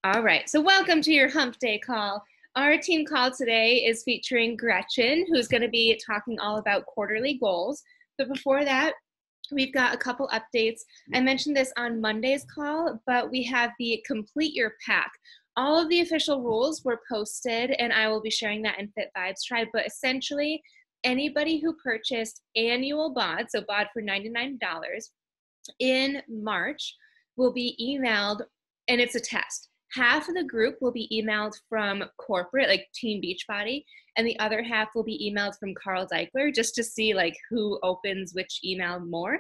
All right, so welcome to your Hump Day call. Our team call today is featuring Gretchen, who's going to be talking all about quarterly goals. But before that, we've got a couple updates. I mentioned this on Monday's call, but we have the Complete Your Pack. All of the official rules were posted, and I will be sharing that in Fit Vibes Tribe. But essentially, anybody who purchased annual BOD, so BOD for $99, in March will be emailed, and it's a test. Half of the group will be emailed from corporate, like Team Beachbody, and the other half will be emailed from Carl Deichler, just to see like who opens which email more.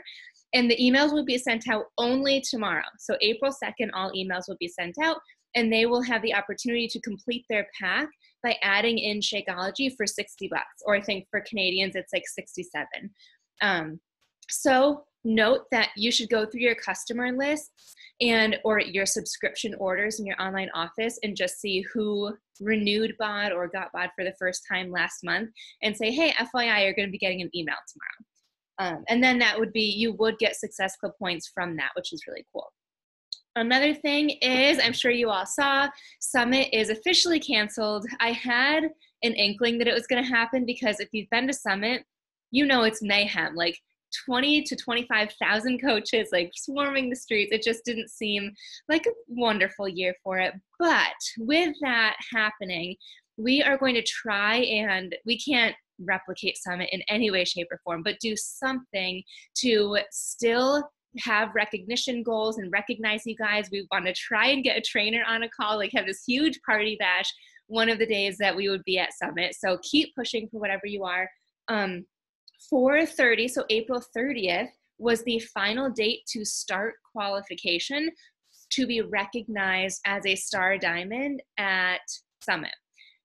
And the emails will be sent out only tomorrow. So April 2nd, all emails will be sent out, and they will have the opportunity to complete their pack by adding in Shakeology for $60, or I think for Canadians, it's like 67. So note that you should go through your customer lists or your subscription orders in your online office and just see who renewed BOD or got BOD for the first time last month and say, hey, FYI, you're going to be getting an email tomorrow. And then that would be, you would get Success Club points from that, which is really cool. Another thing is, I'm sure you all saw, Summit is officially canceled. I had an inkling that it was going to happen because if you've been to Summit, you know it's mayhem. Like 20 to 25,000 coaches like swarming the streets. It just didn't seem like a wonderful year for it. But with that happening, we are going to try, and we can't replicate Summit in any way, shape, or form, but do something to still have recognition goals and recognize you guys. We want to try and get a trainer on a call, like have this huge party bash one of the days that we would be at Summit. So keep pushing for whatever you are. 4/30, so April 30th, was the final date to start qualification to be recognized as a Star Diamond at Summit.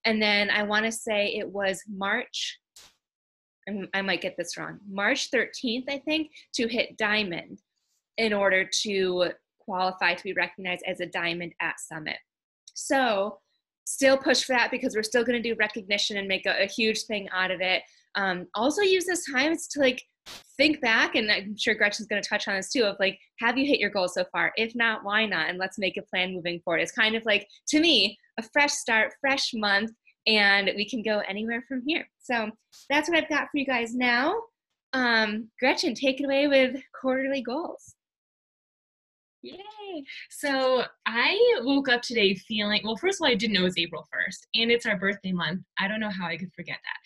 And then I want to say it was March, I might get this wrong, March 13th, I think, to hit Diamond in order to qualify to be recognized as a Diamond at Summit. So still push for that because we're still going to do recognition and make a huge thing out of it. Also use this time to like think back, and I'm sure Gretchen's going to touch on this too, of like, have you hit your goals so far? If not, why not? And let's make a plan moving forward. It's kind of like, to me, a fresh start, fresh month, and we can go anywhere from here. So that's what I've got for you guys now. Gretchen, take it away with quarterly goals. Yay! So I woke up today feeling, well, first of all, I didn't know it was April 1st, and it's our birthday month. I don't know how I could forget that.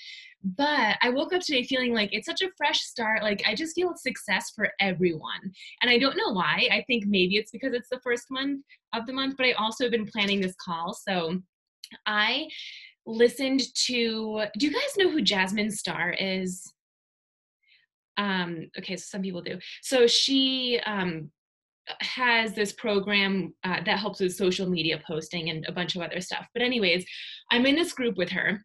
But I woke up today feeling like it's such a fresh start. Like I just feel success for everyone. And I don't know why. I think maybe it's because it's the first month of the month, but I also have been planning this call. So I listened to, do you guys know who Jasmine Star is? Okay, so some people do. So she has this program that helps with social media posting and a bunch of other stuff. But anyways, I'm in this group with her,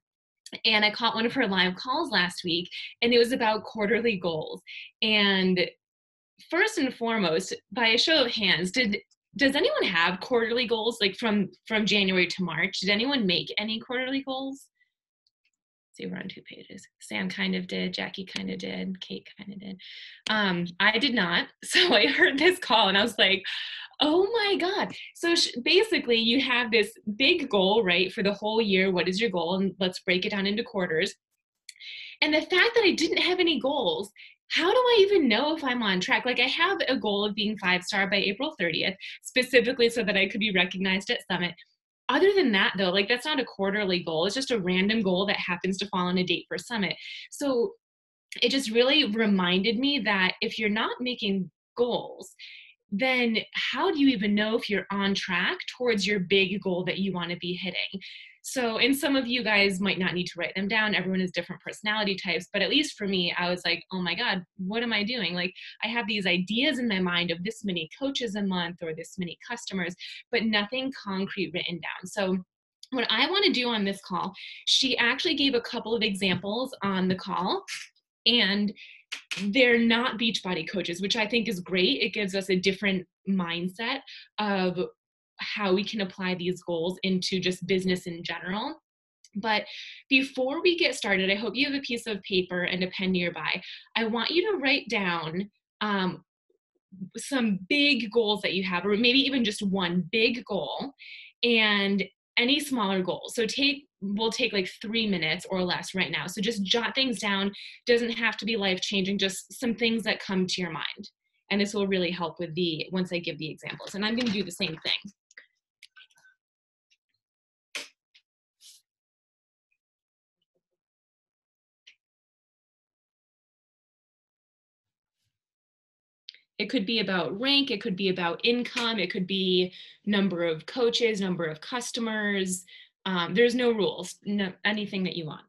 and I caught one of her live calls last week, and it was about quarterly goals. And first and foremost, by a show of hands, does anyone have quarterly goals, like from January to March? Did anyone make any quarterly goals? See, we're on 2 pages. Sam kind of did, Jackie kind of did, Kate kind of did. I did not. So I heard this call and I was like, oh my God. So basically you have this big goal, right, for the whole year. What is your goal? And let's break it down into quarters. And the fact that I didn't have any goals, how do I even know if I'm on track? Like I have a goal of being 5-star by April 30th, specifically so that I could be recognized at Summit. Other than that, though, like that's not a quarterly goal. It's just a random goal that happens to fall on a date for Summit. So it just really reminded me that if you're not making goals, then how do you even know if you're on track towards your big goal that you want to be hitting? So, and some of you guys might not need to write them down. Everyone has different personality types, but at least for me, I was like, oh my God, what am I doing? Like I have these ideas in my mind of this many coaches a month or this many customers, but nothing concrete written down. So what I want to do on this call, she actually gave a couple of examples on the call, and they're not Beachbody coaches, which I think is great. It gives us a different mindset of how we can apply these goals into just business in general. But before we get started, I hope you have a piece of paper and a pen nearby. I want you to write down some big goals that you have, or maybe even just one big goal. and any smaller goals. So we'll take like 3 minutes or less right now. So just jot things down. Doesn't have to be life changing, just some things that come to your mind. And this will really help with once I give the examples. And I'm going to do the same thing. It could be about rank, it could be about income, it could be number of coaches, number of customers. There's no rules, anything that you want.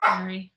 Sorry.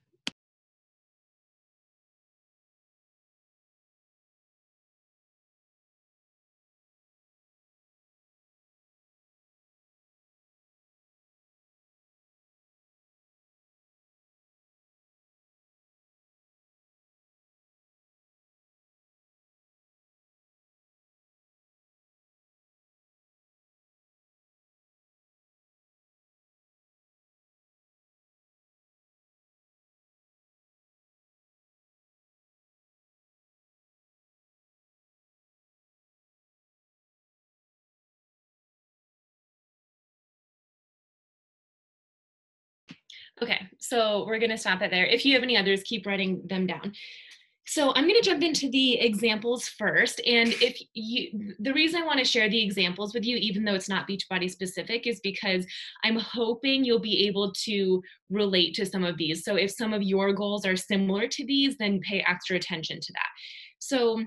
Okay, so we're gonna stop it there. If you have any others, keep writing them down. So I'm going to jump into the examples first. And the reason I want to share the examples with you, even though it's not Beachbody specific, is because I'm hoping you'll be able to relate to some of these. So if some of your goals are similar to these, then pay extra attention to that. So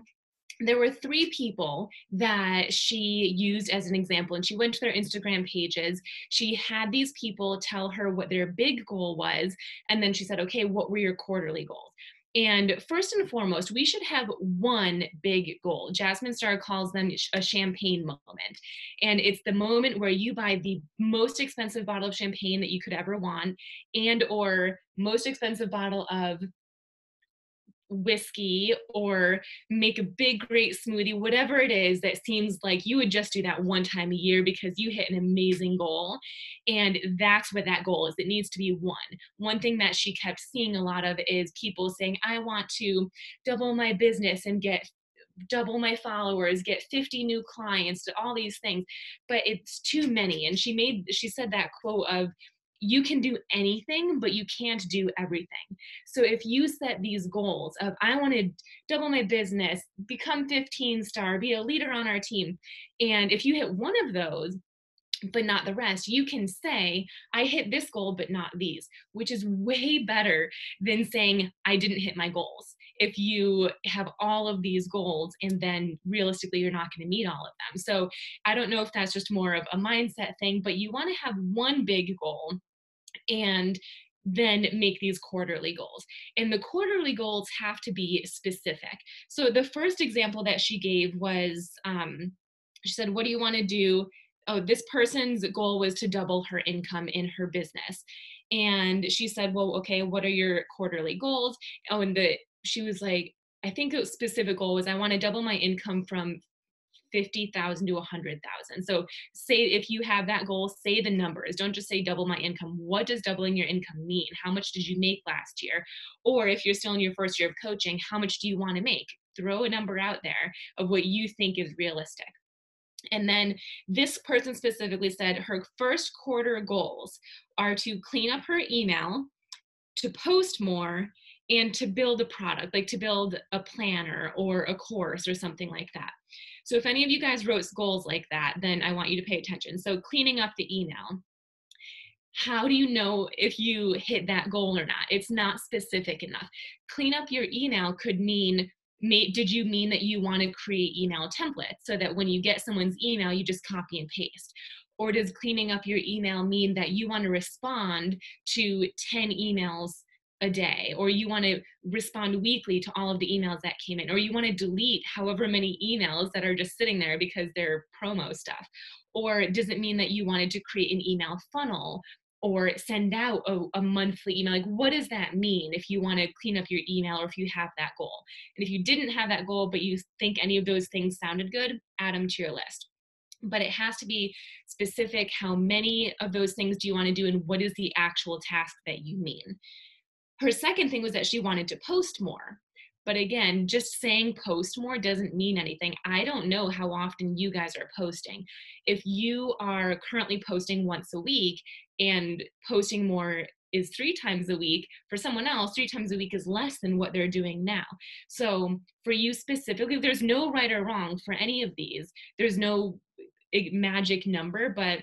there were 3 people that she used as an example, and she went to their Instagram pages. She had these people tell her what their big goal was, and then she said, okay, what were your quarterly goals? And first and foremost, we should have one big goal. Jasmine Star calls them a champagne moment. And it's the moment where you buy the most expensive bottle of champagne that you could ever want, and or most expensive bottle of whiskey, or make a big great smoothie, whatever it is that seems like you would just do that one time a year because you hit an amazing goal. And that's what that goal is. It needs to be one thing that she kept seeing a lot of is people saying, I want to double my business and get double my followers, get 50 new clients, all these things, but it's too many. And she said that quote of, you can do anything, but you can't do everything. So if you set these goals of, I want to double my business, become 15 star, be a leader on our team, and if you hit one of those, but not the rest, you can say, I hit this goal, but not these, which is way better than saying, I didn't hit my goals. If you have all of these goals and then realistically, you're not going to meet all of them. So I don't know if that's just more of a mindset thing, but you want to have one big goal and then make these quarterly goals. And the quarterly goals have to be specific. So the first example that she gave was, she said, what do you want to do? Oh, this person's goal was to double her income in her business. And she said, well, okay, what are your quarterly goals? Oh, and she was like, I think a specific goal was, I want to double my income from 50,000 to 100,000. So say if you have that goal, say the numbers. Don't just say double my income. What does doubling your income mean? How much did you make last year? Or if you're still in your first year of coaching, how much do you want to make? Throw a number out there of what you think is realistic. And then this person specifically said her first quarter goals are to clean up her email, to post more, and to build a product, like to build a planner or a course or something like that. So if any of you guys wrote goals like that, then I want you to pay attention. So cleaning up the email. How do you know if you hit that goal or not? It's not specific enough. Clean up your email could mean, did you mean that you want to create email templates so that when you get someone's email, you just copy and paste? Or does cleaning up your email mean that you want to respond to 10 emails a day, or you want to respond weekly to all of the emails that came in, or you want to delete however many emails that are just sitting there because they're promo stuff? Or does it mean that you wanted to create an email funnel or send out a monthly email? Like, what does that mean if you want to clean up your email, or if you have that goal? And if you didn't have that goal, but you think any of those things sounded good, add them to your list. But it has to be specific. How many of those things do you want to do, and what is the actual task that you mean? Her second thing was that she wanted to post more. But again, just saying post more doesn't mean anything. I don't know how often you guys are posting. If you are currently posting once a week and posting more is 3 times a week, for someone else, 3 times a week is less than what they're doing now. So for you specifically, there's no right or wrong for any of these. There's no magic number, but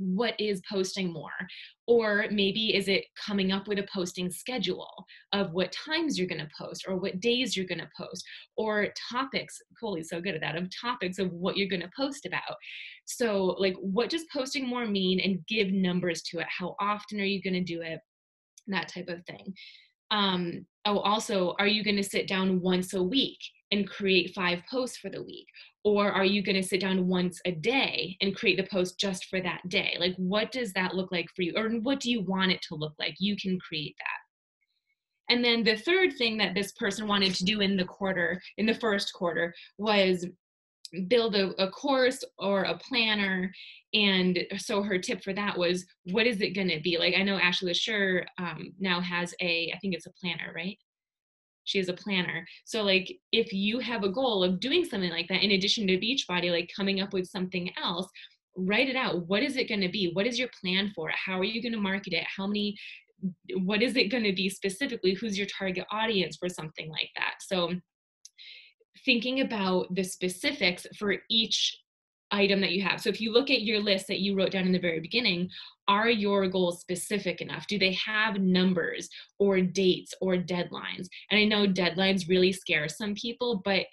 what is posting more? Or maybe is it coming up with a posting schedule of what times you're going to post, or what days you're going to post, or topics? Coley's so good at that, of topics of what you're going to post about. So like, what does posting more mean, and give numbers to it? How often are you going to do it? That type of thing. Also, are you going to sit down once a week and create 5 posts for the week? Or are you going to sit down once a day and create the post just for that day? Like, what does that look like for you? Or what do you want it to look like? You can create that. And then the third thing that this person wanted to do in the first quarter, was build a course or a planner. And so her tip for that was, what is it going to be? Like, I know Ashley LaSure now has I think it's a planner, right? She has a planner. So like, if you have a goal of doing something like that, in addition to Beachbody, like coming up with something else, write it out. What is it going to be? What is your plan for it? How are you going to market it? What is it going to be specifically? Who's your target audience for something like that? So thinking about the specifics for each item that you have. So if you look at your list that you wrote down in the very beginning, are your goals specific enough? Do they have numbers or dates or deadlines? And I know deadlines really scare some people, but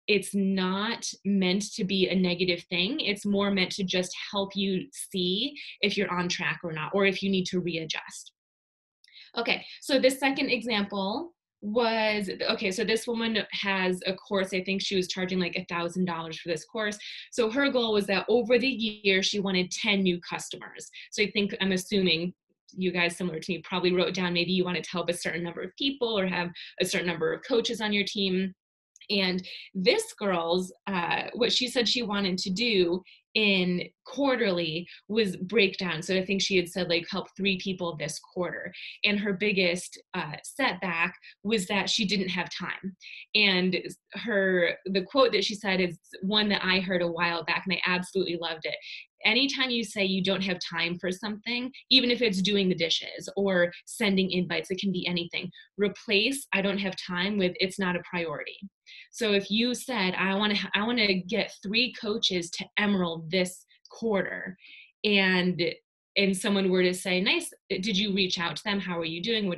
it's not meant to be a negative thing. It's more meant to just help you see if you're on track or not, or if you need to readjust. Okay, so the second example was, okay, so this woman has a course. I think she was charging like $1,000 for this course. So her goal was that over the year, she wanted 10 new customers. So I'm assuming you guys, similar to me, probably wrote down, maybe you wanted to help a certain number of people or have a certain number of coaches on your team. And this girl's, what she said she wanted to do in quarterly was breakdown. So I think she had said like help 3 people this quarter. And her biggest setback was that she didn't have time. And the quote that she said is one that I heard a while back, and I absolutely loved it. Anytime you say you don't have time for something, even if it's doing the dishes or sending invites, it can be anything. Replace "I don't have time" with "it's not a priority." So if you said, I want to get 3 coaches to Emerald this quarter, and someone were to say, nice, did you reach out to them? How are you doing?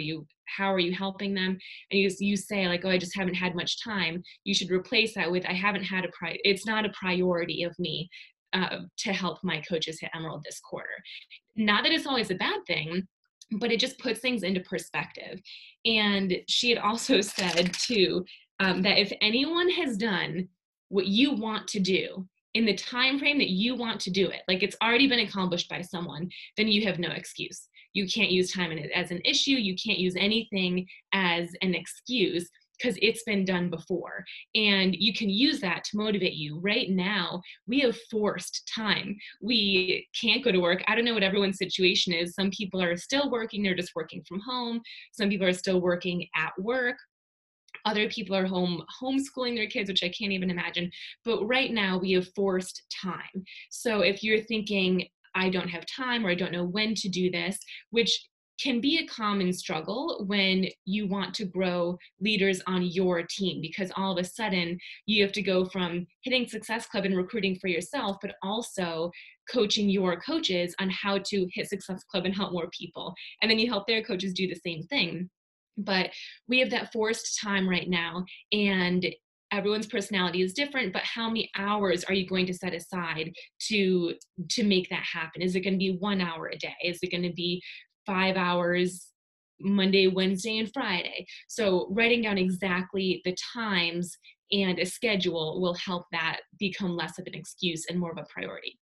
How are you helping them? And you say like, oh, I just haven't had much time. You should replace that with, it's not a priority of me to help my coaches hit Emerald this quarter. Not that it's always a bad thing, but it just puts things into perspective. And she had also said too, that if anyone has done what you want to do in the time frame that you want to do it, like it's already been accomplished by someone, then you have no excuse. You can't use time as an issue. You can't use anything as an excuse, because it's been done before. And you can use that to motivate you. Right now, we have forced time. We can't go to work. I don't know what everyone's situation is. Some people are still working. They're just working from home. Some people are still working at work. Other people are homeschooling their kids, which I can't even imagine. But right now, we have forced time. So if you're thinking, I don't have time, or I don't know when to do this, which can be a common struggle when you want to grow leaders on your team, because all of a sudden you have to go from hitting Success Club and recruiting for yourself, but also coaching your coaches on how to hit Success Club and help more people. And then you help their coaches do the same thing. But we have that forced time right now, and everyone's personality is different, but how many hours are you going to set aside to make that happen? Is it going to be 1 hour a day? Is it going to be 5 hours Monday, Wednesday, and Friday. So writing down exactly the times and a schedule will help that become less of an excuse and more of a priority.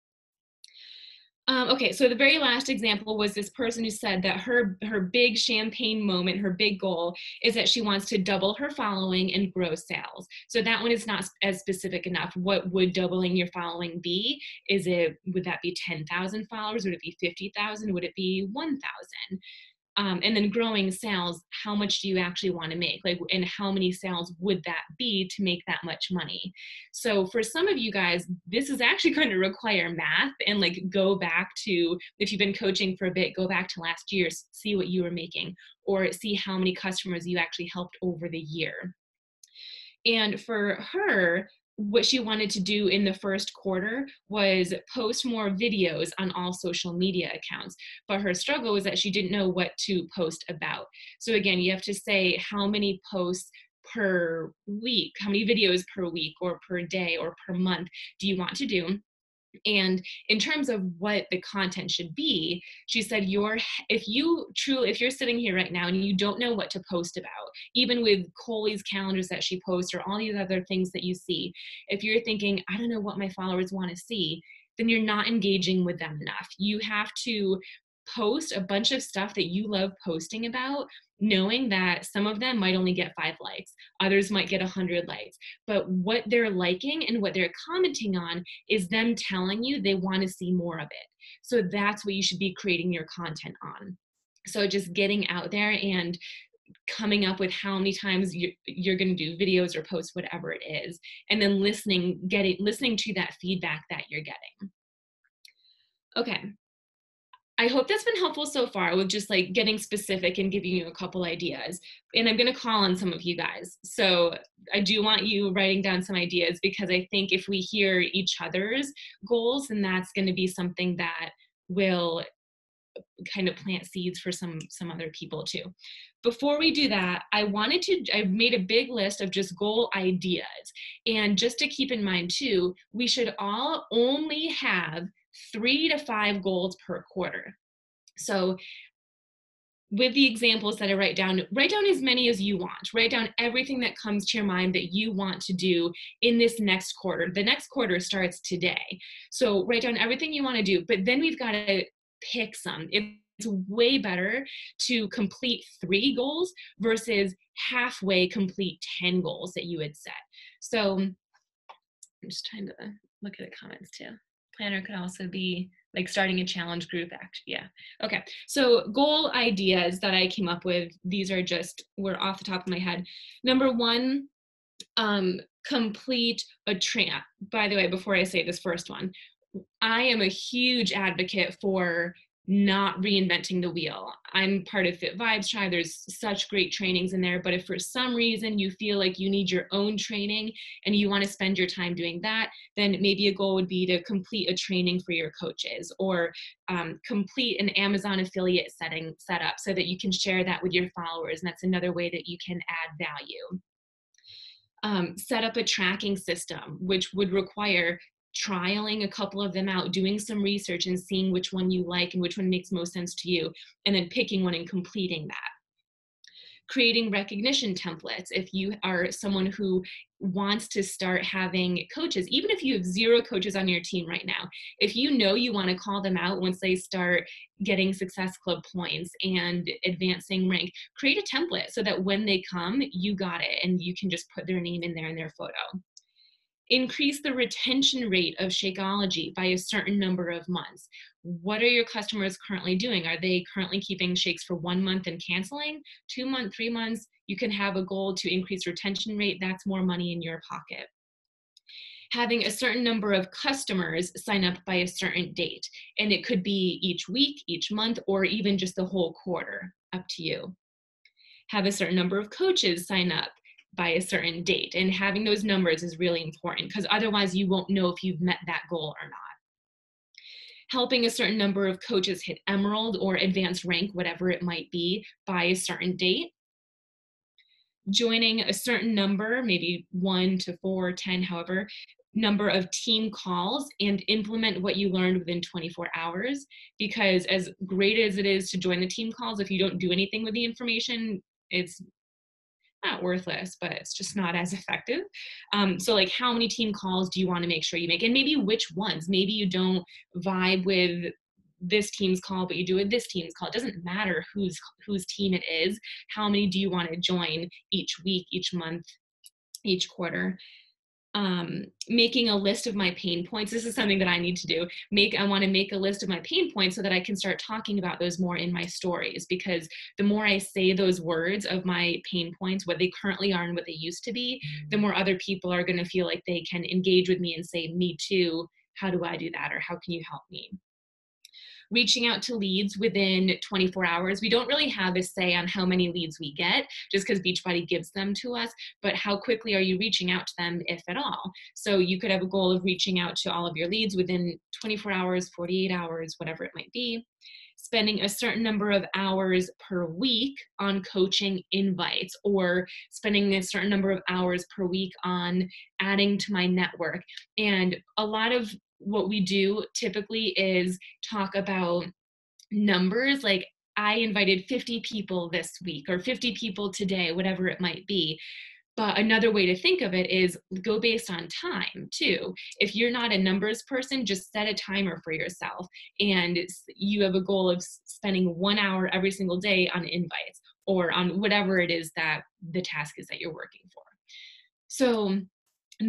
Okay, so the very last example was this person who said that her big champagne moment, her big goal is that she wants to double her following and grow sales. So that one is not as specific enough. What would doubling your following be? Would that be 10,000 followers? Would it be 50,000? Would it be 1,000? And then growing sales, how much do you actually want to make? Like, and how many sales would that be to make that much money? So for some of you guys, this is actually going to require math, and like go back to, if you've been coaching for a bit, go back to last year, see what you were making, or see how many customers you actually helped over the year. And for her, what she wanted to do in the first quarter was post more videos on all social media accounts. But her struggle was that she didn't know what to post about. So again, you have to say how many posts per week, how many videos per week or per day or per month do you want to do? And in terms of what the content should be, she said, if you're sitting here right now and you don't know what to post about, even with Coley's calendars that she posts or all these other things that you see, if you're thinking, I don't know what my followers want to see, then you're not engaging with them enough. You have to post a bunch of stuff that you love posting about, knowing that some of them might only get 5 likes, others might get 100 likes, but what they're liking and what they're commenting on is them telling you they want to see more of it. So that's what you should be creating your content on. So just getting out there and coming up with how many times you're going to do videos or posts, whatever it is, and then listening to that feedback that you're getting. Okay. I hope that's been helpful so far with just like getting specific and giving you a couple ideas. And I'm going to call on some of you guys. So I do want you writing down some ideas, because I think if we hear each other's goals, then that's going to be something that will kind of plant seeds for some other people too. Before we do that, I made a big list of just goal ideas. And just to keep in mind too, we should all only have 3 to 5 goals per quarter. So with the examples that I write down as many as you want. Write down everything that comes to your mind that you want to do in this next quarter. The next quarter starts today. So write down everything you want to do, but then we've got to pick some. It's way better to complete 3 goals versus halfway complete 10 goals that you had set. So I'm just trying to look at the comments too. Planner could also be like starting a challenge group, actually. Yeah. Okay. So goal ideas that I came up with, these were off the top of my head. Number 1, complete a train. By the way, before I say this first one, I am a huge advocate for not reinventing the wheel. I'm part of Fit Vibes Tribe. There's such great trainings in there, but if for some reason you feel like you need your own training and you want to spend your time doing that, then maybe a goal would be to complete a training for your coaches, or complete an Amazon affiliate setup so that you can share that with your followers. And that's another way that you can add value. Set up a tracking system, which would require trialing a couple of them out, doing some research and seeing which one you like and which one makes most sense to you, and then picking one and completing that. Creating recognition templates. If you are someone who wants to start having coaches, even if you have 0 coaches on your team right now, if you know you want to call them out once they start getting Success Club points and advancing rank, create a template so that when they come, you got it and you can just put their name in there and their photo. Increase the retention rate of Shakeology by a certain number of months. What are your customers currently doing? Are they currently keeping shakes for 1 month and canceling? 2 months, 3 months? You can have a goal to increase retention rate. That's more money in your pocket. Having a certain number of customers sign up by a certain date. And it could be each week, each month, or even just the whole quarter, up to you. Have a certain number of coaches sign up by a certain date, and having those numbers is really important, because otherwise you won't know if you've met that goal or not. Helping a certain number of coaches hit Emerald or advanced rank, whatever it might be, by a certain date. Joining a certain number, maybe 1 to 4, 10, however, number of team calls and implement what you learned within 24 hours. Because as great as it is to join the team calls, if you don't do anything with the information, it's not worthless, but it's just not as effective. So like, how many team calls do you want to make sure you make? And maybe which ones? Maybe you don't vibe with this team's call, but you do it this team's call. It doesn't matter whose team it is. How many do you want to join each week, each month, each quarter? Making a list of my pain points. This is something that I need to do. I want to make a list of my pain points so that I can start talking about those more in my stories, because the more I say those words of my pain points, what they currently are and what they used to be, the more other people are going to feel like they can engage with me and say, me too, how do I do that? Or how can you help me? Reaching out to leads within 24 hours. We don't really have a say on how many leads we get just because Beachbody gives them to us, but how quickly are you reaching out to them, if at all? So you could have a goal of reaching out to all of your leads within 24 hours, 48 hours, whatever it might be. Spending a certain number of hours per week on coaching invites, or spending a certain number of hours per week on adding to my network. And a lot of what we do typically is talk about numbers, like I invited 50 people this week or 50 people today, whatever it might be. But another way to think of it is go based on time too. If you're not a numbers person, just set a timer for yourself. And you have a goal of spending 1 hour every single day on invites or on whatever it is that the task is that you're working for. So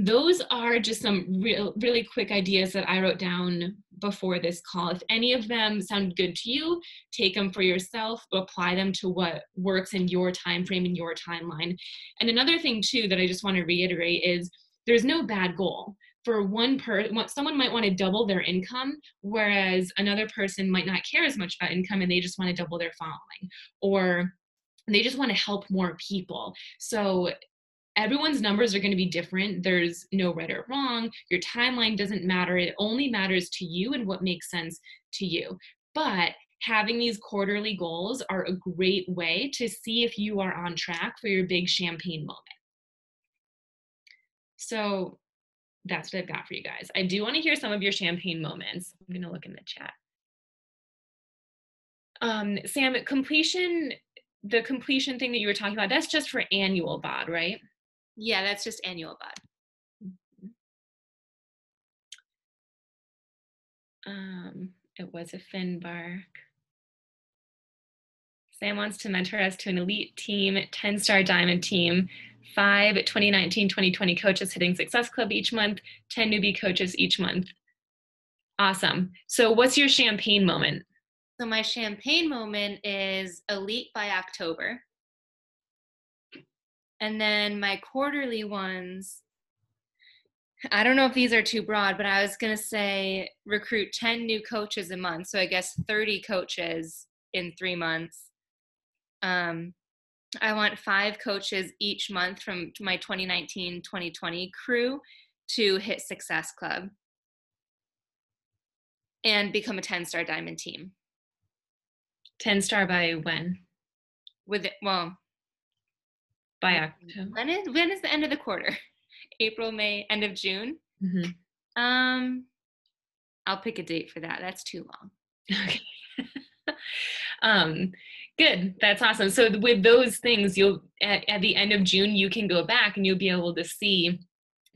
those are just some really quick ideas that I wrote down before this call. If any of them sound good to you, take them for yourself, apply them to what works in your time frame and your timeline. And another thing too that I just want to reiterate is there's no bad goal. For one person, someone might want to double their income, whereas another person might not care as much about income and they just want to double their following, or they just want to help more people. So everyone's numbers are going to be different. There's no right or wrong. Your timeline doesn't matter. It only matters to you and what makes sense to you. But having these quarterly goals are a great way to see if you are on track for your big champagne moment. So that's what I've got for you guys. I do want to hear some of your champagne moments. I'm going to look in the chat. Sam, the completion thing that you were talking about, that's just for annual BOD, right? Yeah, that's just annual BOD. It was a Finbark. Sam wants to mentor us to an elite team, 10-star diamond team, 5 2019-2020 coaches hitting Success Club each month, 10 newbie coaches each month. Awesome. So what's your champagne moment? So my champagne moment is elite by October. And then my quarterly ones, I don't know if these are too broad, but I was going to say recruit 10 new coaches a month. So I guess 30 coaches in 3 months. I want 5 coaches each month from my 2019-2020 crew to hit Success Club and become a 10-star diamond team. 10-star by when? By October. When is the end of the quarter? April, May, end of June? Mm-hmm. I'll pick a date for that. That's too long. Okay. Good. That's awesome. So with those things, you'll at the end of June, you can go back and you'll be able to see,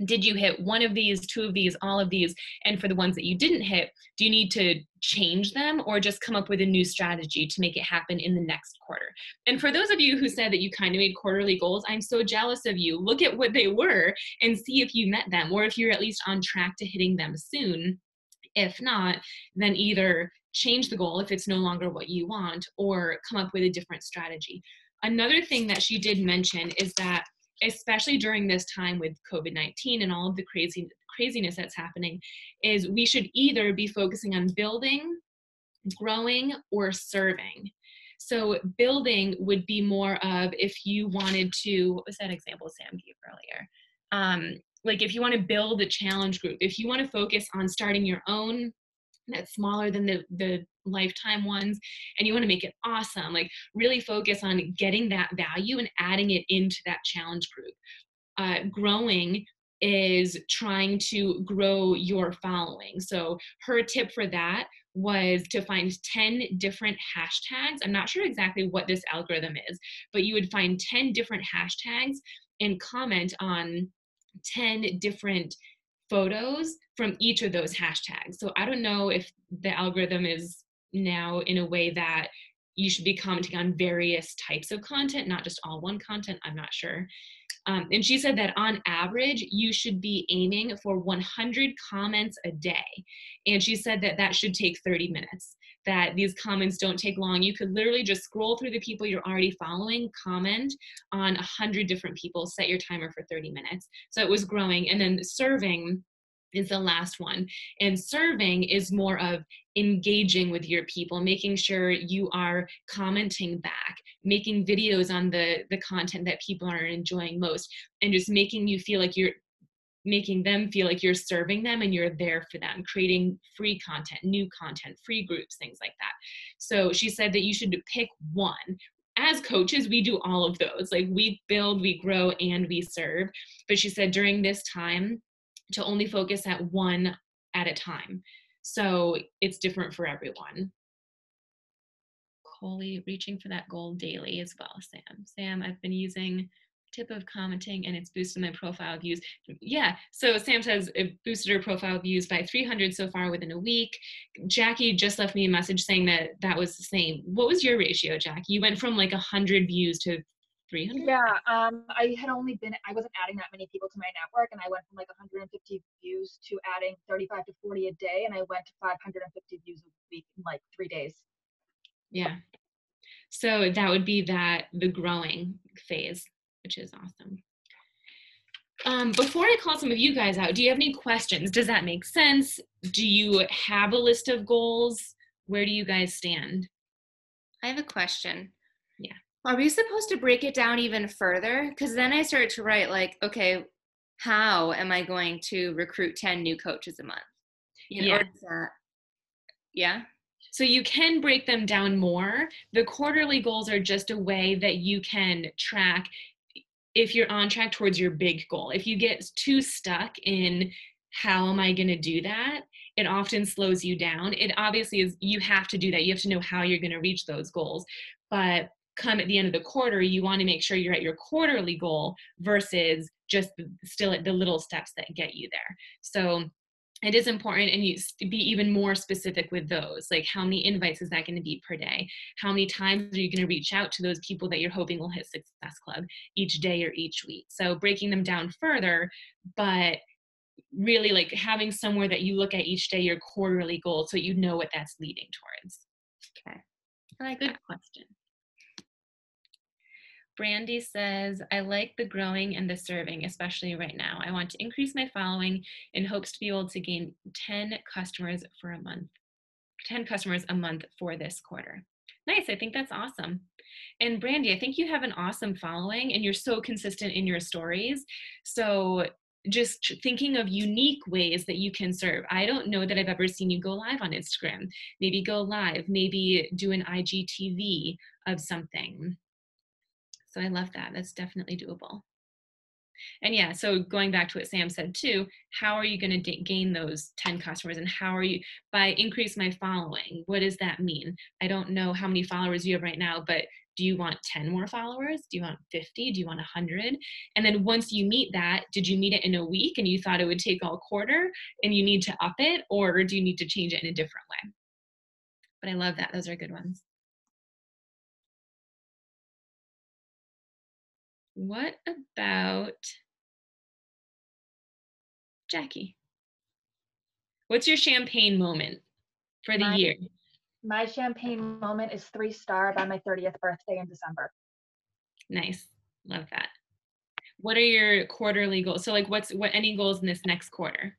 did you hit one of these, 2 of these, all of these? And for the ones that you didn't hit, do you need to change them or just come up with a new strategy to make it happen in the next quarter? And for those of you who said that you kind of made quarterly goals, I'm so jealous of you. Look at what they were and see if you met them, or if you're at least on track to hitting them soon. If not, then either change the goal if it's no longer what you want, or come up with a different strategy. Another thing that she did mention is that, especially during this time with COVID-19 and all of the craziness that's happening, is we should either be focusing on building, growing, or serving. So building would be more of, if you wanted to, what was that example Sam gave earlier? Like if you want to build a challenge group, if you want to focus on starting your own that's smaller than the lifetime ones, and you want to make it awesome, like really focus on getting that value and adding it into that challenge group. Growing is trying to grow your following. So her tip for that was to find 10 different hashtags. I'm not sure exactly what this algorithm is, but you would find 10 different hashtags and comment on 10 different photos from each of those hashtags. So I don't know if the algorithm is now in a way that you should be commenting on various types of content, not just all one content. I'm not sure. And she said that on average, you should be aiming for 100 comments a day. And she said that that should take 30 minutes, that these comments don't take long. You could literally just scroll through the people you're already following, comment on 100 different people, set your timer for 30 minutes. So it was growing. And then serving is the last one. And serving is more of engaging with your people, making sure you are commenting back, making videos on the content that people are enjoying most, and just making you feel like you're making them feel like you're serving them and you're there for them, creating free content, new content, free groups, things like that. So she said that you should pick one. As coaches, we do all of those. Like we build, we grow, and we serve. But she said during this time, to only focus at one at a time. So it's different for everyone. Coley, reaching for that goal daily as well, Sam. Sam, I've been using tip of commenting and it's boosted my profile views. Yeah, so Sam says it boosted her profile views by 300 so far within a week. Jackie just left me a message saying that that was the same. What was your ratio, Jackie? You went from like 100 views to 300? Yeah, I wasn't adding that many people to my network, and I went from like 150 views to adding 35 to 40 a day, and I went to 550 views a week in like 3 days. Yeah. So that would be the growing phase, which is awesome. Before I call some of you guys out, do you have any questions? Does that make sense? Do you have a list of goals? Where do you guys stand? I have a question. Yeah. Are we supposed to break it down even further? Because then I started to write like, okay, how am I going to recruit 10 new coaches a month? Yeah. Yeah. So you can break them down more. The quarterly goals are just a way that you can track if you're on track towards your big goal. If you get too stuck in how am I going to do that, it often slows you down. It obviously is, you have to do that. You have to know how you're going to reach those goals. But come at the end of the quarter, you want to make sure you're at your quarterly goal versus just still at the little steps that get you there. So it is important, and you be even more specific with those. Like, how many invites is that going to be per day? How many times are you going to reach out to those people that you're hoping will hit Success Club each day or each week? So breaking them down further, but really like having somewhere that you look at each day, your quarterly goal, so you know what that's leading towards. Okay. I like Good that. question. Brandy says, I like the growing and the serving, especially right now. I want to increase my following in hopes to be able to gain 10 customers a month for this quarter. Nice. I think that's awesome. And Brandy, I think you have an awesome following and you're so consistent in your stories. So just thinking of unique ways that you can serve. I don't know that I've ever seen you go live on Instagram. Maybe go live, maybe do an IGTV of something. So I love that. That's definitely doable. And yeah, so going back to what Sam said too, how are you going to gain those 10 customers, and how are you, by increase my following, what does that mean? I don't know how many followers you have right now, but do you want 10 more followers? Do you want 50? Do you want 100? And then once you meet that, did you meet it in a week and you thought it would take all quarter and you need to up it, or do you need to change it in a different way? But I love that. Those are good ones. What about Jackie? What's your champagne moment for the year? My champagne moment is 3-star by my 30th birthday in December. Nice. Love that. What are your quarterly goals? So like what any goals in this next quarter?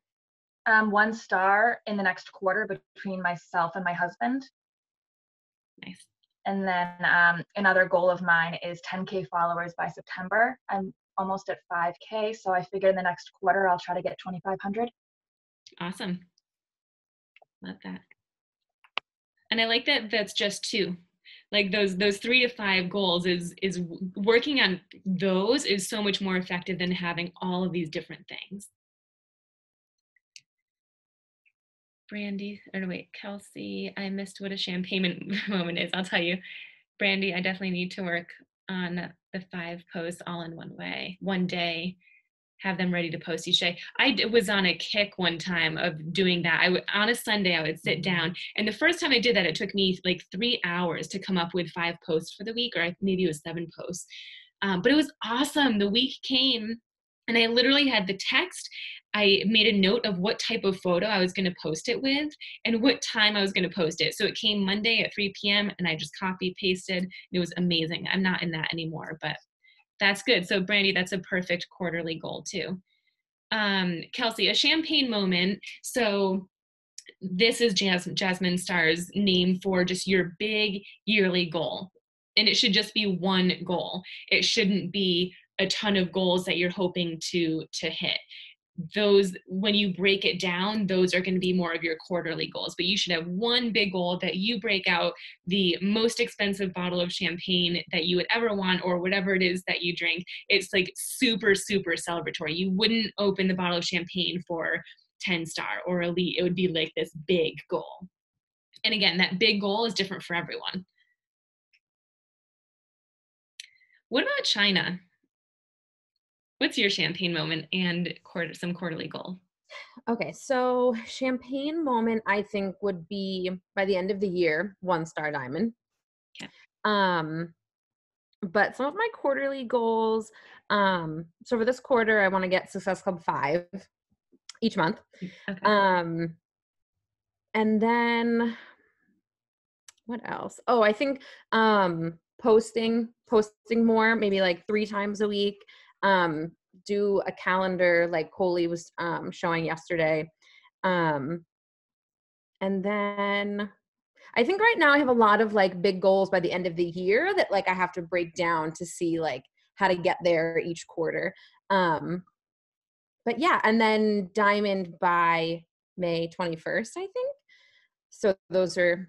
1 star in the next quarter between myself and my husband. Nice. And then another goal of mine is 10K followers by September. I'm almost at 5K, so I figure in the next quarter I'll try to get 2,500. Awesome. Love that. And I like that that's just 2. Like those 3 to 5 goals is working on those is so much more effective than having all of these different things. Brandy, or no, wait, Kelsey, I missed what a champagne moment is. I'll tell you, Brandy, I definitely need to work on the 5 posts all in one day, have them ready to post each day. Was on a kick one time of doing that. On a Sunday, I would sit down, and the first time I did that, it took me like 3 hours to come up with 5 posts for the week, or maybe it was 7 posts. But it was awesome. The week came, and I literally had the text. I made a note of what type of photo I was going to post it with and what time I was going to post it. So it came Monday at 3 p.m. and I just copy pasted. It was amazing. I'm not in that anymore, but that's good. So Brandy, that's a perfect quarterly goal too. Kelsey, a champagne moment. So this is Jasmine Star's name for just your big yearly goal. And it should just be one goal. It shouldn't be a ton of goals that you're hoping to hit. Those, when you break it down, those are going to be more of your quarterly goals. But you should have one big goal that you break out the most expensive bottle of champagne that you would ever want, or whatever it is that you drink. It's like super, super celebratory. You wouldn't open the bottle of champagne for 10-star or elite. It would be like this big goal. And again, that big goal is different for everyone. What about China? What's your champagne moment and some quarterly goal? Okay, so champagne moment I think would be by the end of the year, 1-star diamond. Okay. But some of my quarterly goals, so for this quarter, I want to get Success Club 5 each month. Okay. And then what else? Oh, I think posting more, maybe like 3 times a week. Do a calendar like Coley was showing yesterday. And then I think right now I have a lot of like big goals by the end of the year that like I have to break down to see like how to get there each quarter. But yeah, and then diamond by May 21st, I think. So those are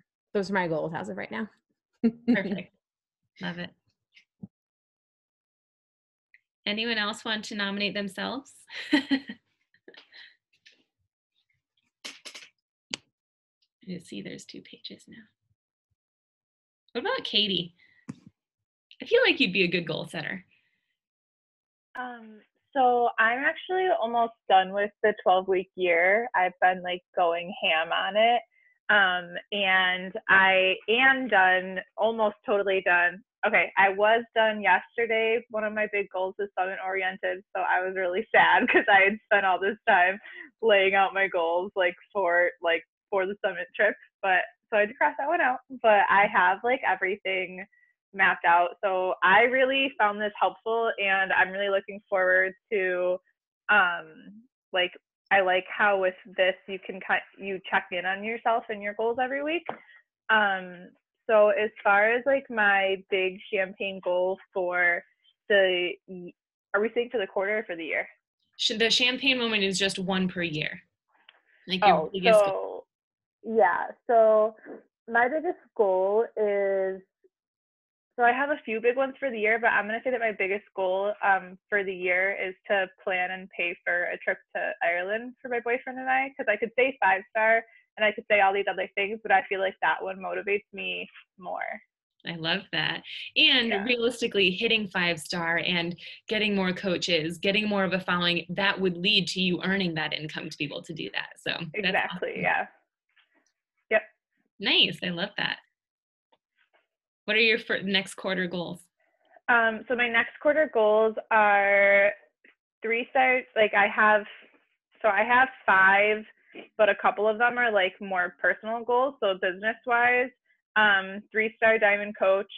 my goals as of right now. Perfect. Love it. Anyone else want to nominate themselves? I see there's 2 pages now. What about Katie? I feel like you'd be a good goal setter. So I'm actually almost done with the 12-week year. I've been like going ham on it. And I am done, almost totally done. Okay, I was done yesterday. One of my big goals is summit oriented, so I was really sad because I had spent all this time laying out my goals for the summit trip. But so I had to cross that one out. But I have like everything mapped out. So I really found this helpful, and I'm really looking forward to I like how with this you can you check in on yourself and your goals every week. So as far as like my big champagne goal for are we saying for the quarter or for the year? The champagne moment is just one per year. Like your biggest goal. Yeah. So my biggest goal is, so I have a few big ones for the year, but I'm going to say that my biggest goal for the year is to plan and pay for a trip to Ireland for my boyfriend and I, because I could say 5-star and I could say all these other things, but I feel like that one motivates me more. I love that. And realistically, hitting 5-star and getting more coaches, getting more of a following, that would lead to you earning that income to be able to do that. So exactly, awesome. Yeah. Yep. Nice. I love that. What are your next quarter goals? So my next quarter goals are 3-star. Like I have 5, but a couple of them are like more personal goals. So business wise, 3-star diamond coach,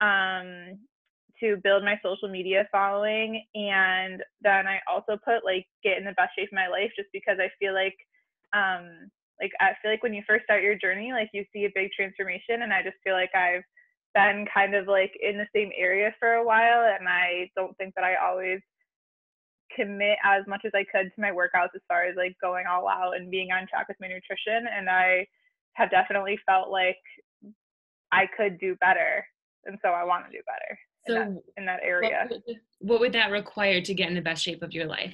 to build my social media following. And then I also put like get in the best shape of my life, just because I feel like when you first start your journey, like you see a big transformation, and I just feel like I've been kind of like in the same area for a while, and I don't think that I always commit as much as I could to my workouts as far as like going all out and being on track with my nutrition. And I have definitely felt like I could do better, and so I want to do better in that area. What would that require to get in the best shape of your life?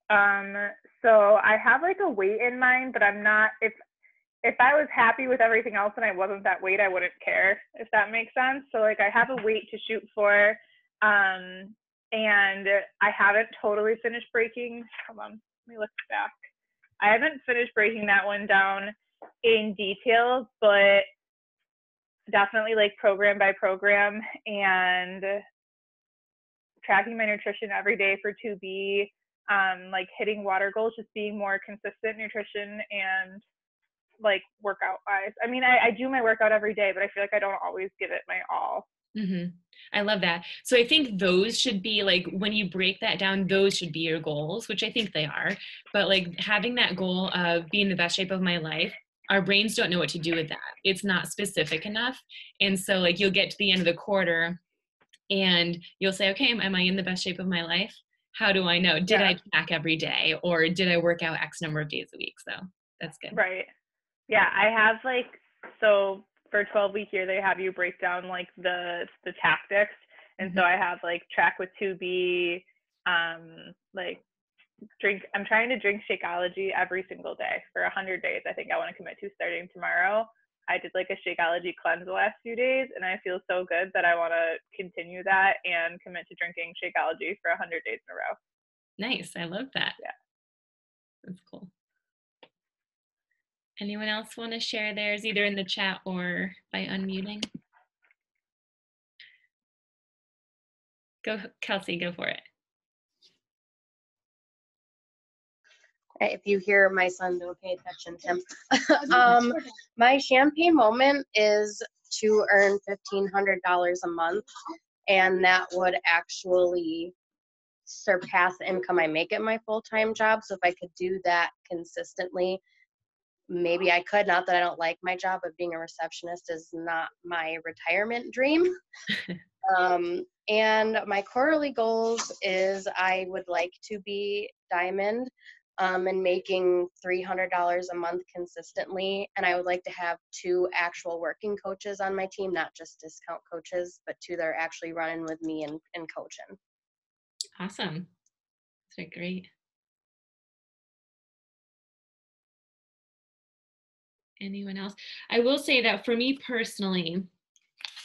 So I have like a weight in mind, but I'm not, if I was happy with everything else and I wasn't that weight, I wouldn't care, if that makes sense. So like I have a weight to shoot for, and I haven't totally finished breaking. Hold on, let me look back. I haven't finished breaking that one down in detail, but definitely like program by program and tracking my nutrition every day for 2B, like hitting water goals, just being more consistent nutrition and like workout wise. I mean, I do my workout every day, but I feel like I don't always give it my all. Mm-hmm. I love that. So I think those should be like, when you break that down, those should be your goals, which I think they are. But like having that goal of being the best shape of my life, our brains don't know what to do with that. It's not specific enough. And so like you'll get to the end of the quarter and you'll say, okay, am I in the best shape of my life? How do I know? Did I track every day, or did I work out X number of days a week? So that's good. Right. Yeah, I have like, so for 12-week year, they have you break down like the tactics. And so I have like track with 2B, like I'm trying to drink Shakeology every single day for 100 days. I think I want to commit to starting tomorrow. I did like a Shakeology cleanse the last few days, and I feel so good that I want to continue that and commit to drinking Shakeology for 100 days in a row. Nice. I love that. Yeah. That's cool. Anyone else want to share theirs, either in the chat or by unmuting? Go, Kelsey, go for it. If you hear my son, don't pay attention, Tim. My champagne moment is to earn $1,500 a month, and that would actually surpass the income I make at my full-time job. So if I could do that consistently, maybe I could. Not that I don't like my job, but being a receptionist is not my retirement dream. And my quarterly goals is I would like to be diamond and making $300 a month consistently. And I would like to have 2 actual working coaches on my team, not just discount coaches, but 2 that are actually running with me and coaching. Awesome. That's great. Anyone else? I will say that for me personally,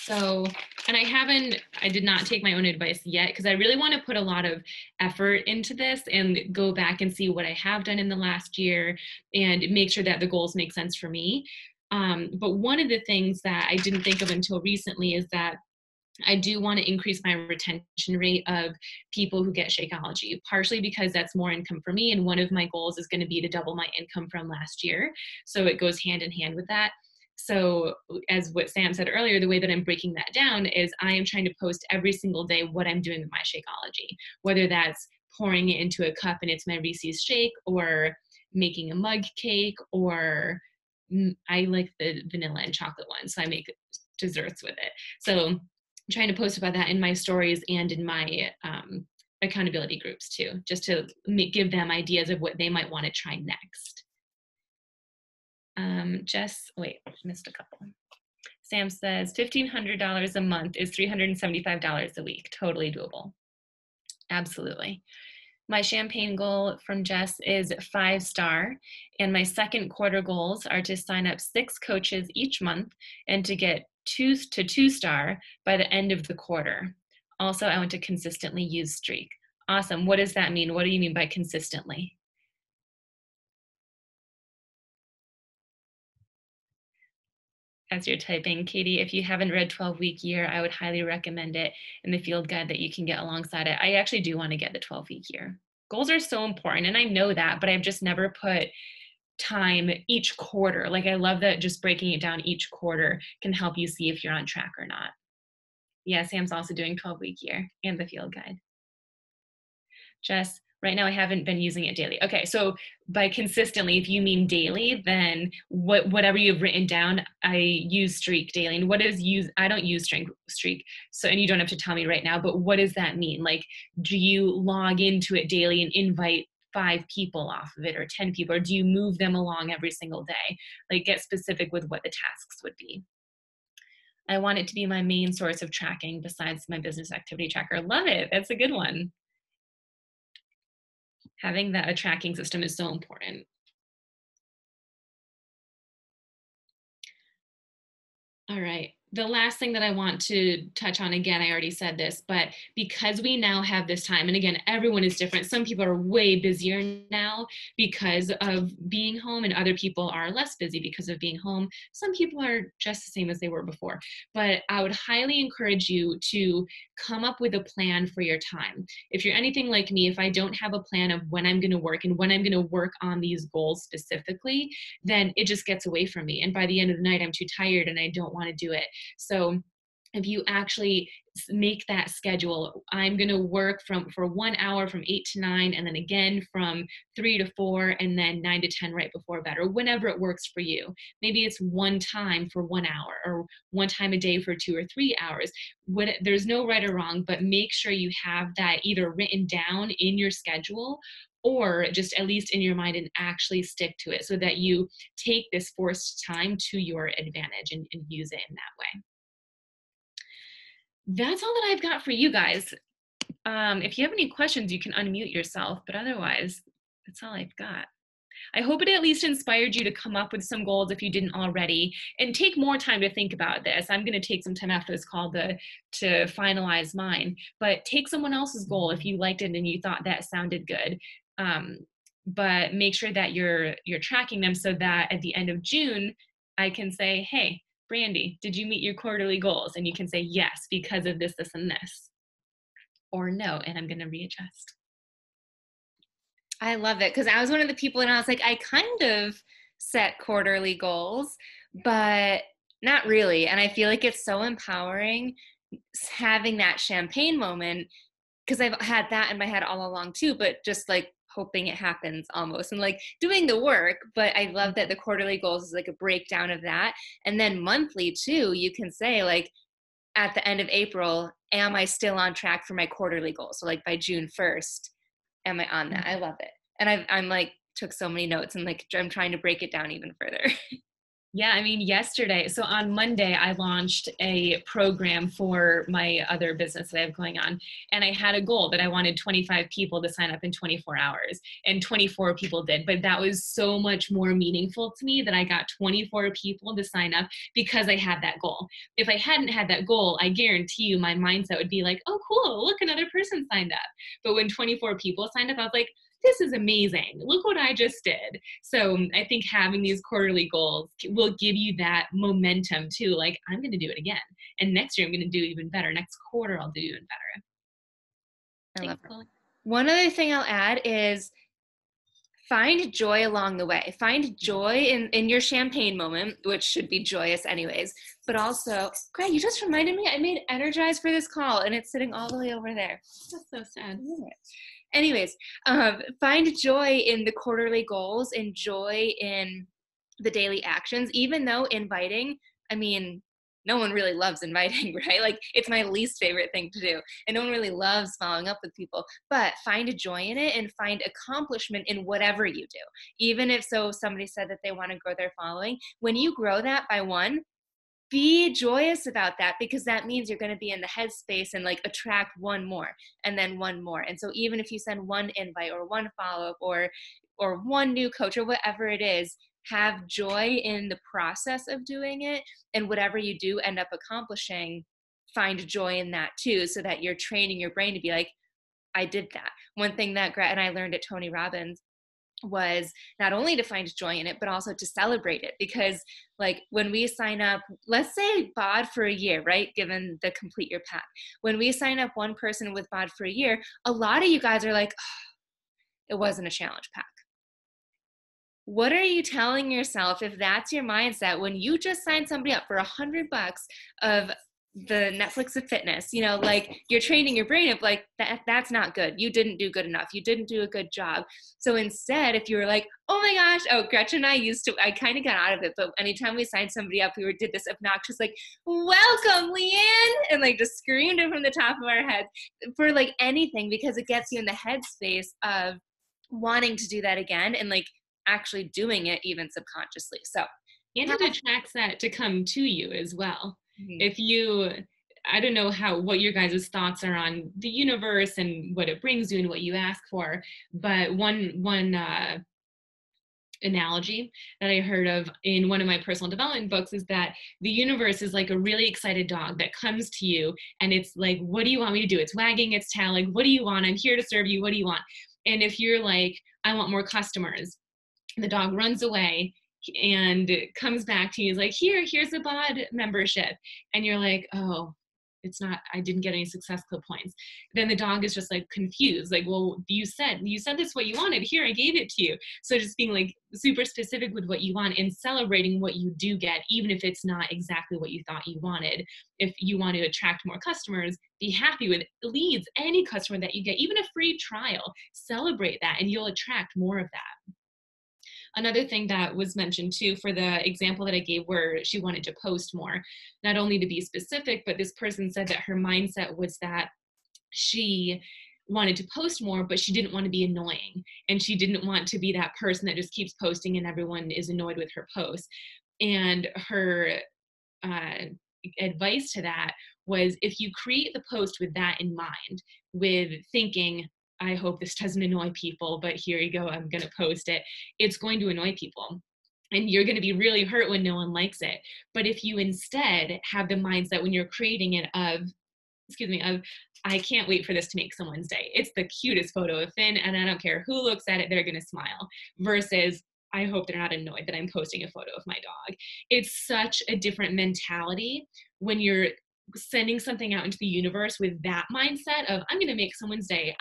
so, and I did not take my own advice yet, because I really want to put a lot of effort into this and go back and see what I have done in the last year and make sure that the goals make sense for me. But one of the things that I didn't think of until recently is that I do want to increase my retention rate of people who get Shakeology, partially because that's more income for me. And one of my goals is going to be to double my income from last year. So it goes hand in hand with that. So as what Sam said earlier, the way that I'm breaking that down is I am trying to post every single day what I'm doing with my Shakeology, whether that's pouring it into a cup and it's my Reese's shake, or making a mug cake, or I like the vanilla and chocolate one, so I make desserts with it. So I'm trying to post about that in my stories and in my accountability groups too, just to give them ideas of what they might want to try next. Jess, wait, I missed a couple. Sam says $1,500 a month is $375 a week. Totally doable. Absolutely. My champagne goal from Jess is 5-star, and my second quarter goals are to sign up 6 coaches each month and to get 2 to 2-star by the end of the quarter. Also, I want to consistently use Streak. Awesome. What does that mean? What do you mean by consistently? As you're typing, Katie, if you haven't read 12-week year, I would highly recommend it in the field guide that you can get alongside it. I actually do want to get the 12-week year. Goals are so important, and I know that, but I've just never put time each quarter. Like, I love that just breaking it down each quarter can help you see if you're on track or not. Yeah, Sam's also doing 12-week year and the field guide. Jess, right now I haven't been using it daily. Okay, so by consistently, if you mean daily, then whatever you've written down, I use Streak daily. And what is I don't use Streak. So, and you don't have to tell me right now, but what does that mean? Like, do you log into it daily and invite 5 people off of it, or 10 people, or do you move them along every single day? Like, get specific with what the tasks would be. I want it to be my main source of tracking besides my business activity tracker. Love it. That's a good one. Having that a tracking system is so important. All right. The last thing that I want to touch on, again, I already said this, but because we now have this time, and again, everyone is different. Some people are way busier now because of being home, and other people are less busy because of being home. Some people are just the same as they were before. But I would highly encourage you to come up with a plan for your time. If you're anything like me, if I don't have a plan of when I'm going to work and when I'm going to work on these goals specifically, then it just gets away from me. And by the end of the night, I'm too tired and I don't want to do it. So if you actually make that schedule, I'm going to work for 1 hour from 8 to 9, and then again from 3 to 4, and then 9 to 10 right before bed, or whenever it works for you. Maybe it's one time for 1 hour, or one time a day for 2 or 3 hours. There's no right or wrong, but make sure you have that either written down in your schedule or just at least in your mind, and actually stick to it so that you take this forced time to your advantage and use it in that way. That's all that I've got for you guys. If you have any questions, you can unmute yourself, but otherwise, that's all I've got. I hope it at least inspired you to come up with some goals if you didn't already, and take more time to think about this. I'm going to take some time after this call to finalize mine, but take someone else's goal if you liked it and you thought that sounded good. But make sure that you're tracking them so that at the end of June, I can say, hey, Brandy, did you meet your quarterly goals? And you can say yes, because of this, this, and this. Or no, and I'm going to readjust. I love it, because I was one of the people, and I was like, I kind of set quarterly goals, but not really. And I feel like it's so empowering having that champagne moment, because I've had that in my head all along too, but just like hoping it happens almost, and like doing the work. But I love that the quarterly goals is like a breakdown of that. And then monthly too, you can say like, at the end of April, am I still on track for my quarterly goal? So like by June 1st, am I on that? I love it. And I'm like, took so many notes, and like, I'm trying to break it down even further. Yeah, I mean, yesterday, so on Monday, I launched a program for my other business that I have going on. And I had a goal that I wanted 25 people to sign up in 24 hours. And 24 people did. But that was so much more meaningful to me that I got 24 people to sign up because I had that goal. If I hadn't had that goal, I guarantee you my mindset would be like, oh, cool, look, another person signed up. But when 24 people signed up, I was like, this is amazing. Look what I just did. So I think having these quarterly goals will give you that momentum too. Like, I'm going to do it again. And next year I'm going to do even better. Next quarter I'll do even better. I love it. One other thing I'll add is find joy along the way. Find joy in your champagne moment, which should be joyous anyways. But also, Greg, you just reminded me I made Energize for this call, and it's sitting all the way over there. That's so sad. Anyways, find joy in the quarterly goals and joy in the daily actions, even though inviting, I mean, no one really loves inviting, right? Like, it's my least favorite thing to do. And no one really loves following up with people, but find a joy in it and find accomplishment in whatever you do. Even if somebody said that they want to grow their following, when you grow that by one, be joyous about that, because that means you're going to be in the headspace and like attract one more and then one more. And so even if you send one invite or one follow-up or one new coach or whatever it is, have joy in the process of doing it, and whatever you do end up accomplishing, find joy in that too, so that you're training your brain to be like, I did that. One thing that and I learned at Tony Robbins was not only to find joy in it, but also to celebrate it. Because like when we sign up, let's say BOD for a year, right? Given the Complete Your Path. When we sign up one person with BOD for a year, a lot of you guys are like, oh, it wasn't a challenge pack. What are you telling yourself if that's your mindset when you just signed somebody up for $100 of the Netflix of fitness? You know, like, you're training your brain of like, that's not good. You didn't do good enough. You didn't do a good job. So instead, if you were like, oh my gosh, Gretchen and I kind of got out of it, but anytime we signed somebody up, did this obnoxious, like, welcome, Leanne, and like just screamed it from the top of our heads for like anything, because it gets you in the headspace of wanting to do that again and like actually doing it even subconsciously. So and it attracts that to come to you as well. Mm-hmm. If you I don't know what your guys' thoughts are on the universe and what it brings you and what you ask for, but one analogy that I heard of in one of my personal development books is that the universe is like a really excited dog that comes to you and it's like, what do you want me to do? It's wagging its tail like, what do you want? I'm here to serve you. What do you want? And if you're like, I want more customers, the dog runs away and comes back to you, is like, here's a bod membership. And you're like, oh, it's not, I didn't get any Success Club points. Then the dog is just like confused, like, well, you said this what you wanted, here, I gave it to you. So just being like super specific with what you want and celebrating what you do get, even if it's not exactly what you thought you wanted. If you want to attract more customers, be happy with leads, any customer that you get, even a free trial, celebrate that and you'll attract more of that. Another thing that was mentioned too, for the example that I gave where she wanted to post more, not only to be specific, but this person said that her mindset was that she wanted to post more, but she didn't want to be annoying. And she didn't want to be that person that just keeps posting and everyone is annoyed with her posts. And her advice to that was, if you create the post with that in mind, with thinking, I hope this doesn't annoy people, but here you go, I'm going to post it, it's going to annoy people. And you're going to be really hurt when no one likes it. But if you instead have the mindset when you're creating it of, I can't wait for this to make someone's day. It's the cutest photo of Finn, and I don't care who looks at it, they're going to smile. Versus, I hope they're not annoyed that I'm posting a photo of my dog. It's such a different mentality when you're sending something out into the universe with that mindset of, I'm going to make someone's day.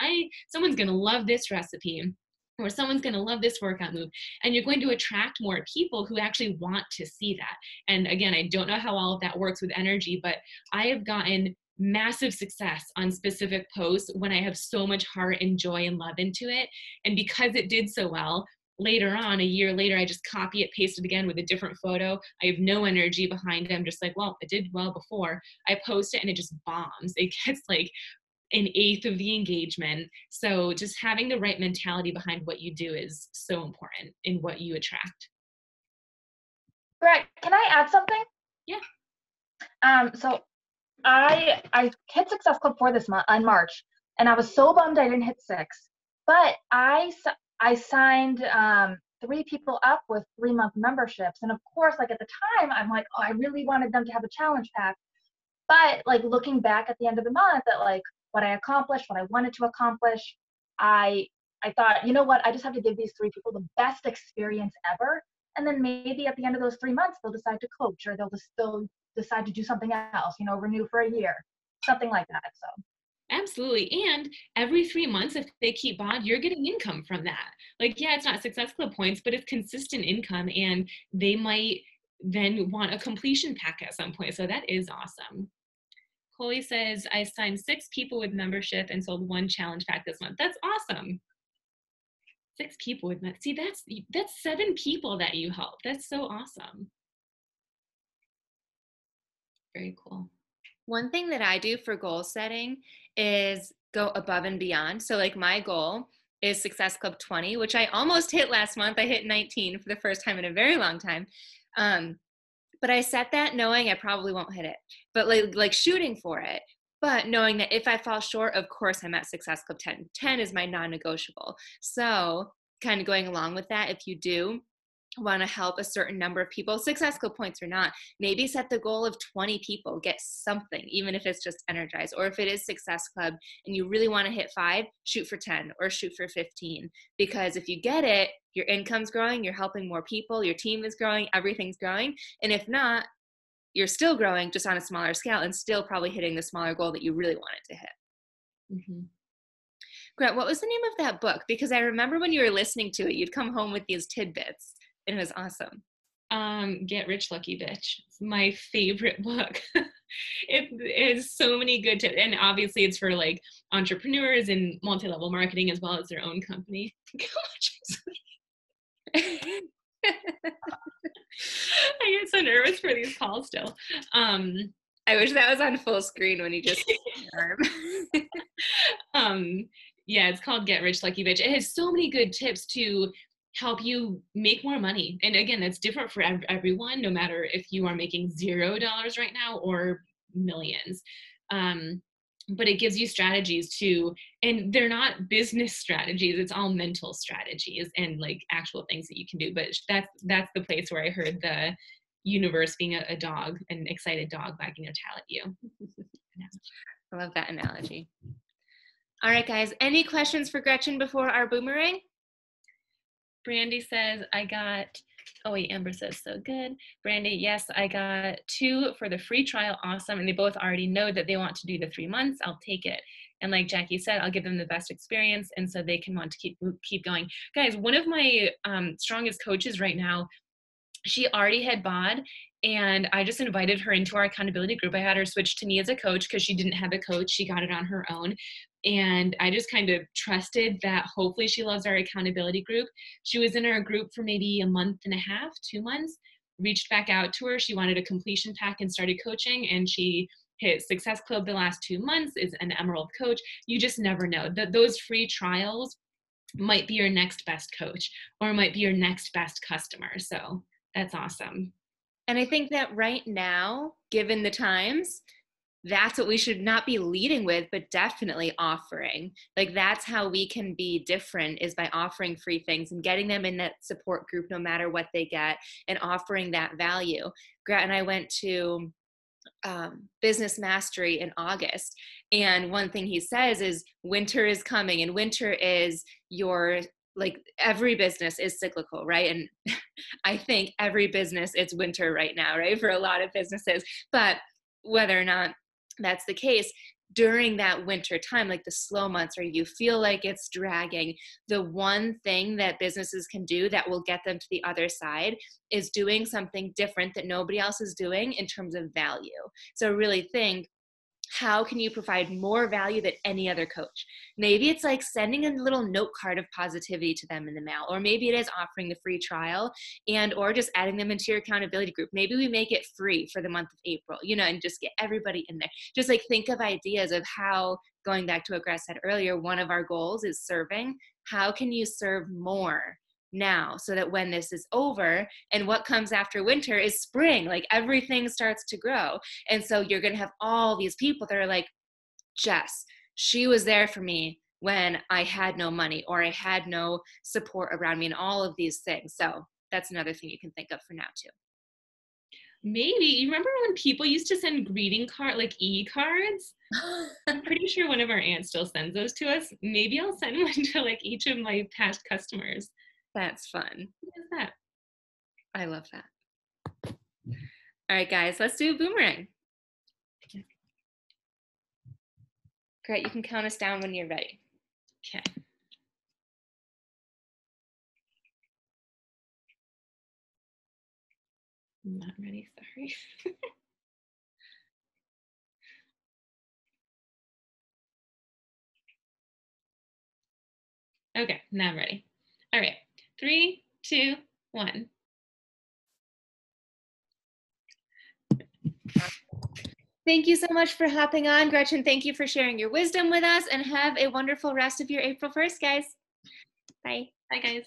Someone's going to love this recipe, or someone's going to love this workout move. And you're going to attract more people who actually want to see that. And again, I don't know how all of that works with energy, but I have gotten massive success on specific posts when I have so much heart and joy and love into it. And because it did so well, later on, a year later, I just copy it, paste it again with a different photo. I have no energy behind it. I'm just like, well, it did well before. I post it and it just bombs. It gets like an eighth of the engagement. So just having the right mentality behind what you do is so important in what you attract. Greg, can I add something? Yeah. So I hit Success Club 4 this month in March, and I was so bummed I didn't hit 6. But I signed 3 people up with 3-month memberships. And of course, like at the time, I'm like, oh, I really wanted them to have a challenge pack. But like looking back at the end of the month at like what I accomplished, what I wanted to accomplish, I thought, you know what, I just have to give these 3 people the best experience ever. And then maybe at the end of those 3 months, they'll decide to coach, or they'll decide to do something else, renew for a year, something like that. So. Absolutely. And every 3 months, if they keep bod, you're getting income from that. Like, yeah, it's not Success Club points, but it's consistent income, and they might then want a completion pack at some point. So that is awesome. Chloe says, I signed 6 people with membership and sold 1 challenge pack this month. That's awesome. 6 people with membership. See, that's 7 people that you help. That's so awesome. Very cool. One thing that I do for goal setting is go above and beyond. So like my goal is Success Club 20, which I almost hit last month. I hit 19 for the first time in a very long time. But I set that knowing I probably won't hit it, but like shooting for it, but knowing that if I fall short, of course I'm at Success Club 10. 10 is my non-negotiable. So kind of going along with that, if you do want to help a certain number of people, Success Club points or not, maybe set the goal of 20 people, get something, even if it's just energized. Or if it is Success Club and you really want to hit 5, shoot for 10 or shoot for 15. Because if you get it, your income's growing, you're helping more people, your team is growing, everything's growing. And if not, you're still growing, just on a smaller scale, and still probably hitting the smaller goal that you really wanted to hit. Mm-hmm. Grant, what was the name of that book? Because I remember when you were listening to it, you'd come home with these tidbits. It was awesome. Get Rich Lucky Bitch. It's my favorite book. It has so many good tips. And obviously it's for like entrepreneurs and multi-level marketing as well as their own company. I get so nervous for these calls still. I wish that was on full screen when you just yeah, it's called Get Rich Lucky Bitch. It has so many good tips to help you make more money. And again, that's different for everyone, no matter if you are making $0 right now or millions. But it gives you strategies to, and they're not business strategies, it's all mental strategies and like actual things that you can do. But that's the place where I heard the universe being a dog, an excited dog wagging their tail at you. I love that analogy. All right, guys, any questions for Gretchen before our boomerang? Brandy says, oh wait, Amber says, so good. Brandy, yes, I got 2 for the free trial, awesome. And they both already know that they want to do the 3 months, I'll take it. And like Jackie said, I'll give them the best experience, and so they can want to keep going. Guys, one of my strongest coaches right now, she already had BOD, and I just invited her into our accountability group. I had her switch to me as a coach because she didn't have a coach. She got it on her own. And I just kind of trusted that hopefully she loves our accountability group. She was in our group for maybe a month and a half, 2 months, reached back out to her. She wanted a completion pack and started coaching, and she hit Success Club the last 2 months, is an Emerald coach. You just never know. Those free trials might be your next best coach, or might be your next best customer. So that's awesome. And I think that right now, given the times, that's what we should not be leading with, but definitely offering. Like, that's how we can be different, is by offering free things and getting them in that support group no matter what they get, and offering that value. Grant and I went to Business Mastery in August, and one thing he says is winter is coming, and winter is like every business is cyclical, right? And I think every business, it's winter right now, right? For a lot of businesses. But whether or not that's the case, during that winter time, like the slow months where you feel like it's dragging, the one thing that businesses can do that will get them to the other side is doing something different that nobody else is doing in terms of value. So really think, how can you provide more value than any other coach? Maybe it's like sending a little note card of positivity to them in the mail, or maybe it is offering the free trial, and or just adding them into your accountability group. Maybe we make it free for the month of April, and just get everybody in there. Just like think of ideas of how, going back to what Grace said earlier, one of our goals is serving. How can you serve more now, so that when this is over, and what comes after winter is spring, like everything starts to grow. And so you're going to have all these people that are like, Jess, she was there for me when I had no money, or I had no support around me, and all of these things. So that's another thing you can think of for now too. Maybe, you remember when people used to send greeting card, like e-cards? I'm pretty sure one of our aunts still sends those to us. Maybe I'll send one to like each of my past customers. That's fun. What is that? I love that. All right, guys, let's do a boomerang. Great, you can count us down when you're ready. Okay. I'm not ready, sorry. Okay, now I'm ready. All right, 3, 2, 1. Thank you so much for hopping on, Gretchen. Thank you for sharing your wisdom with us, and have a wonderful rest of your April 1st, guys. Bye. Bye, guys.